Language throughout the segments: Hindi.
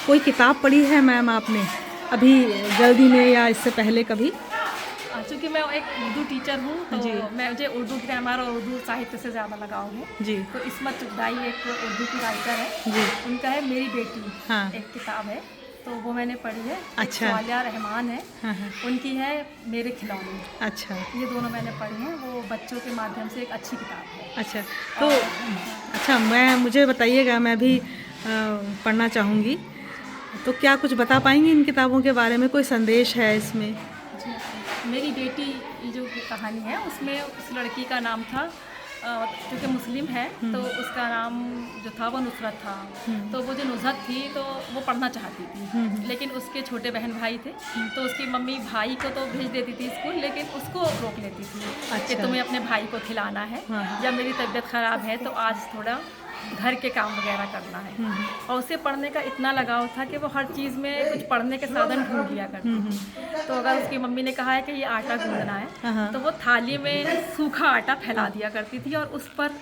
कोई किताब पढ़ी है मैम आपने अभी जल्दी में या इससे पहले कभी? चूँकि मैं एक उर्दू टीचर हूँ तो जी। मुझे उर्दू ग्रामर और उर्दू साहित्य से ज़्यादा लगाव है। जी। तो इस्मत चुगताई एक उर्दू की राइटर है। जी। उनका है मेरी बेटी, हाँ। एक किताब है, तो वो मैंने पढ़ी है। एक अच्छा। स्वालिया रहमान है, हाँ हाँ। उनकी है मेरे खिलौने। अच्छा। ये दोनों मैंने पढ़ी हैं। वो बच्चों के माध्यम से एक अच्छी किताब है। अच्छा तो अच्छा मुझे बताइएगा, मैं भी पढ़ना चाहूँगी, तो क्या कुछ बता पाएंगी इन किताबों के बारे में? कोई संदेश है इसमें? जी। मेरी बेटी ये जो कहानी है उसमें उस लड़की का नाम था, क्योंकि मुस्लिम है तो उसका नाम जो था वो नुसरत था। तो वो जो नुसरत थी तो वो पढ़ना चाहती थी, लेकिन उसके छोटे बहन भाई थे, तो उसकी मम्मी भाई को तो भेज देती थी स्कूल, लेकिन उसको रोक लेती थी कि अच्छा। तुम्हें अपने भाई को खिलाना है, हाँ। या मेरी तबीयत ख़राब है तो आज थोड़ा घर के काम वगैरह करना है। और उसे पढ़ने का इतना लगाव था कि वो हर चीज़ में कुछ पढ़ने के साधन ढूंढ लिया करती थी। तो अगर उसकी मम्मी ने कहा है कि ये आटा गूंदना है, तो वो थाली में सूखा आटा फैला दिया करती थी और उस पर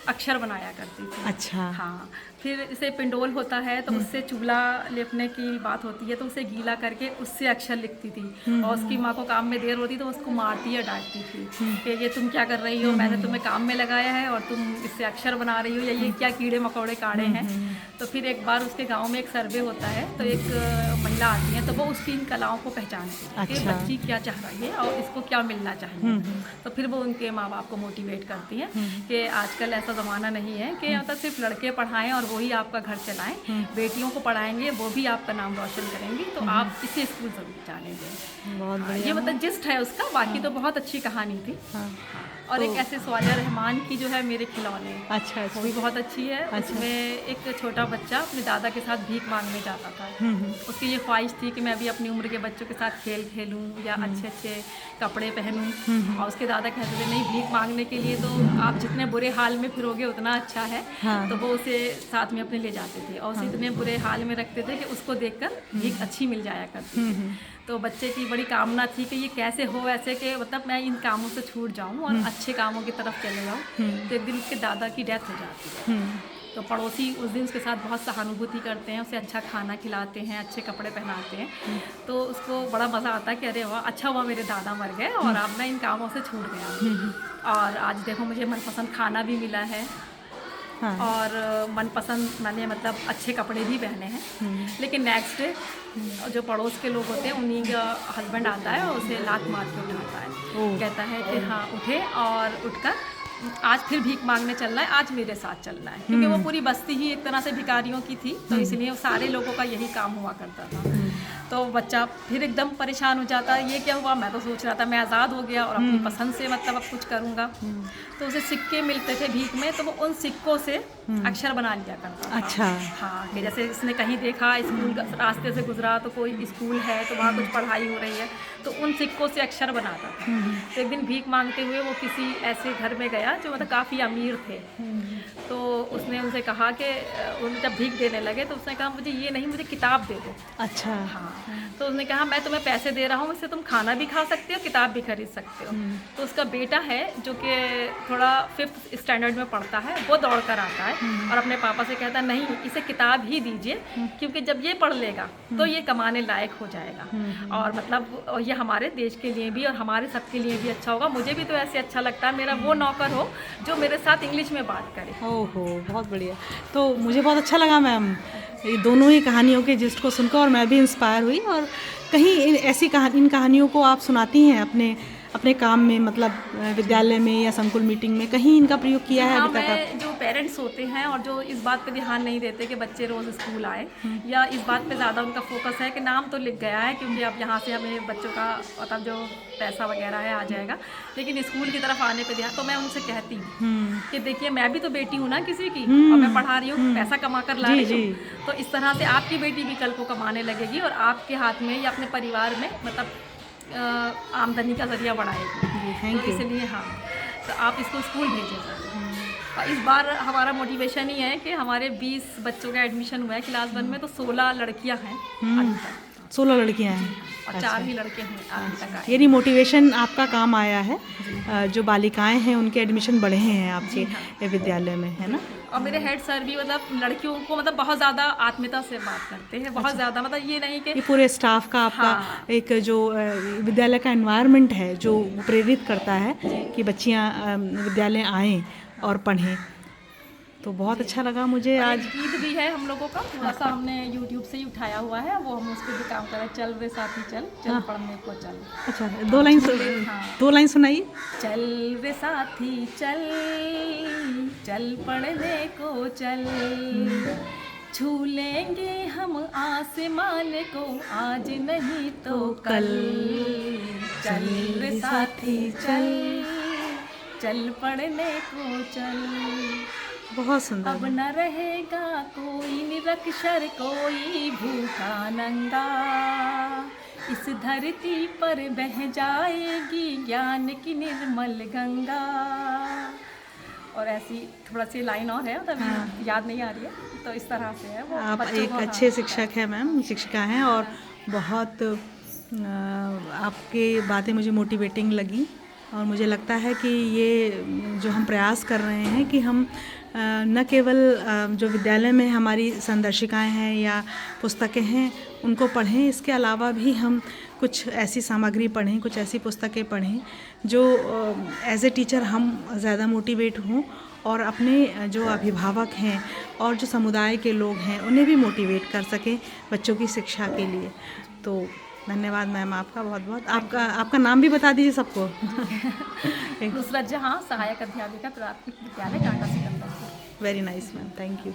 अक्षर बनाया करती थी। अच्छा। हाँ। फिर जैसे पिंडोल होता है तो उससे चूल्हा लेपने की बात होती है, तो उसे गीला करके उससे अक्षर लिखती थी। और उसकी माँ को काम में देर होती तो उसको मारती या डांटती थी कि ये तुम क्या कर रही हो, मैंने तुम्हें काम में लगाया है और तुम इससे अक्षर बना रही हो, या ये क्या कीड़े मकोड़े काढ़े हैं। तो फिर एक बार उसके गाँव में एक सर्वे होता है, तो एक महिला आती है, तो वो उसकी इन कलाओं को पहचानती है कि बच्ची क्या चाह रही है और इसको क्या मिलना चाहिए। तो फिर वो उनके माँ बाप को मोटिवेट करती हैं कि आजकल ऐसा ज़माना नहीं है कि मतलब सिर्फ लड़के पढ़ाएं और वही आपका घर चलाएं, बेटियों को पढ़ाएंगे वो भी आपका नाम रोशन करेंगी, तो आप इसे स्कूल ज़रूर जाने दें। बहुत बढ़िया। ये मतलब जिस्ट है उसका, बाकी तो बहुत अच्छी कहानी थी। हाँ। और एक ऐसे स्वालिया रहमान की जो है मेरे खिलौने, अच्छा। वो भी बहुत अच्छी है। उसमें एक छोटा बच्चा अपने दादा के साथ भीख मांगने जाता था। उसकी ये ख्वाहिश थी कि मैं भी अपनी उम्र के बच्चों के साथ खेल खेलूं या अच्छे अच्छे कपड़े पहनूं। और उसके दादा कहते थे नहीं, भीख मांगने के लिए तो आप जितने बुरे हाल में फिरोगे उतना अच्छा है। हाँ। तो वो उसे साथ में अपने ले जाते थे और उसे इतने बुरे हाल में रखते थे कि उसको देखकर भीख अच्छी मिल जाया करती थी। तो बच्चे की बड़ी कामना थी कि ये कैसे हो ऐसे कि मतलब मैं इन कामों से छूट जाऊं और अच्छे कामों की तरफ चले जाऊं। तो एक दिन उसके दादा की डेथ हो जाती है। तो पड़ोसी उस दिन उसके साथ बहुत सहानुभूति करते हैं, उसे अच्छा खाना खिलाते हैं, अच्छे कपड़े पहनाते हैं। तो उसको बड़ा मज़ा आता है कि अरे वाह, अच्छा हुआ मेरे दादा मर गए और अब मैं इन कामों से छूट गया। और आज देखो मुझे मनपसंद खाना भी मिला है। हाँ। और मनपसंद मैंने मतलब अच्छे कपड़े भी पहने हैं। लेकिन नेक्स्ट डे जो पड़ोस के लोग होते हैं उन्हीं का हस्बैंड आता है और उसे लात मार के उठाता है। कहता है कि हाँ उठे और उठकर आज फिर भीख मांगने चलना है, आज मेरे साथ चलना है। क्योंकि वो पूरी बस्ती ही एक तरह से भिखारियों की थी, तो इसलिए सारे लोगों का यही काम हुआ करता था। तो बच्चा फिर एकदम परेशान हो जाता है, ये क्या हुआ, मैं तो सोच रहा था मैं आज़ाद हो गया और अपनी पसंद से मतलब अब कुछ करूँगा। तो उसे सिक्के मिलते थे भीख में, तो वो उन सिक्कों से अक्षर बना लिया करता था। अच्छा। हाँ, कि जैसे इसने कहीं देखा स्कूल रास्ते से गुजरा तो कोई स्कूल है तो वहाँ कुछ पढ़ाई हो रही है, तो उन सिक्कों से अक्षर बनाता था। तो एक दिन भीख मांगते हुए वो किसी ऐसे घर में गया जो मतलब काफ़ी अमीर थे। तो उसने उनसे कहा कि उन जब भीख देने लगे तो उसने कहा मुझे ये नहीं, मुझे किताब दे दो। अच्छा। हाँ। तो उसने कहा मैं तुम्हें पैसे दे रहा हूँ, इससे तुम खाना भी खा सकते हो, किताब भी खरीद सकते हो। तो उसका बेटा है जो कि थोड़ा 5th स्टैंडर्ड में पढ़ता है, वो दौड़ कर आता है और अपने पापा से कहता है नहीं, इसे किताब ही दीजिए, क्योंकि जब ये पढ़ लेगा तो ये कमाने लायक हो जाएगा और मतलब ये हमारे देश के लिए भी और हमारे सबके लिए भी अच्छा होगा। मुझे भी तो ऐसे अच्छा लगता है मेरा वो नौकर हो जो मेरे साथ इंग्लिश में बात करे। ओहो, बहुत बढ़िया। तो मुझे बहुत अच्छा लगा मैम ये दोनों ही कहानियों के जिस्ट को सुनकर, और मैं भी इंस्पायर हुई। और कहीं इन कहानियों को आप सुनाती हैं अपने काम में, मतलब विद्यालय में या संकुल मीटिंग में, कहीं इनका प्रयोग किया है हाँ, अभी तक आप? मैं जो पेरेंट्स होते हैं और जो इस बात पे ध्यान नहीं देते कि बच्चे रोज़ स्कूल आए, या इस बात पे ज़्यादा उनका फोकस है कि नाम तो लिख गया है क्योंकि अब यहाँ से हमें बच्चों का मतलब जो पैसा वगैरह है आ जाएगा, लेकिन स्कूल की तरफ आने पे ध्यान, तो मैं उनसे कहती हूँ कि देखिए मैं भी तो बेटी हूँ ना किसी की, और मैं पढ़ा रही हूँ, पैसा कमा कर ला रही हूँ। तो इस तरह से आपकी बेटी भी कल को कमाने लगेगी और आपके हाथ में या अपने परिवार में मतलब आमदनी का जरिया बढ़ाएगी। तो इसलिए हाँ, तो आप इसको स्कूल भेजें। और इस बार हमारा मोटिवेशन ही है कि हमारे 20 बच्चों का एडमिशन हुआ है क्लास 1 में, तो 16 लड़कियां हैं अभी तक। 16 लड़कियां हैं और 4 ही लड़के हैं अभी तक आए। यानी मोटिवेशन आपका काम आया है। जो बालिकाएं हैं उनके एडमिशन बढ़े हैं आपके विद्यालय में, है ना? और मेरे हेड सर भी मतलब लड़कियों को मतलब बहुत ज़्यादा आत्मीयता से बात करते हैं, बहुत ज़्यादा, मतलब ये नहीं कि ये पूरे स्टाफ का आपका हाँ। एक जो विद्यालय का एनवायरनमेंट है जो प्रेरित करता है कि बच्चियां विद्यालय आएं और पढ़ें, तो बहुत अच्छा लगा मुझे और आज। एक गीत भी है हम लोगों का, थोड़ा सा हमने यूट्यूब से ही उठाया हुआ है, वो हम उस पर भी काम कर रहे हैं। चल रे साथी चल, चल पढ़ने को चल। अच्छा, 2 लाइन हाँ। 2 लाइन सुनाइए। चल रे साथी चल, चल पढ़ने को चल, छू लेंगे हम आसमान को आज नहीं तो कल। चल रे साथी चल, चल पढ़ने को चल। बहुत सुंदर। अब न रहेगा कोई निरक्षर, कोई भूखा नंगा, इस धरती पर बह जाएगी ज्ञान की निर्मल गंगा। और ऐसी थोड़ा सी लाइन और है, तभी याद नहीं आ रही है, तो इस तरह से है वो। आप बच्चों एक को, अच्छे हाँ, शिक्षक हैं मैम, शिक्षिका हैं, और बहुत आपकी बातें मुझे मोटिवेटिंग लगी। और मुझे लगता है कि ये जो हम प्रयास कर रहे हैं कि हम न केवल जो विद्यालय में हमारी संदर्शिकाएं हैं या पुस्तकें हैं उनको पढ़ें, इसके अलावा भी हम कुछ ऐसी सामग्री पढ़ें, कुछ ऐसी पुस्तकें पढ़ें जो एज ए टीचर हम ज़्यादा मोटिवेट हों, और अपने जो अभिभावक हैं और जो समुदाय के लोग हैं उन्हें भी मोटिवेट कर सकें बच्चों की शिक्षा के लिए। तो धन्यवाद मैम आपका बहुत बहुत। आपका नाम भी बता दीजिए सबको। नुसरत जहाँ, सहायक अध्यापिका, प्राथमिक विद्यालय Tata Sikandar. Very nice ma'am, thank you.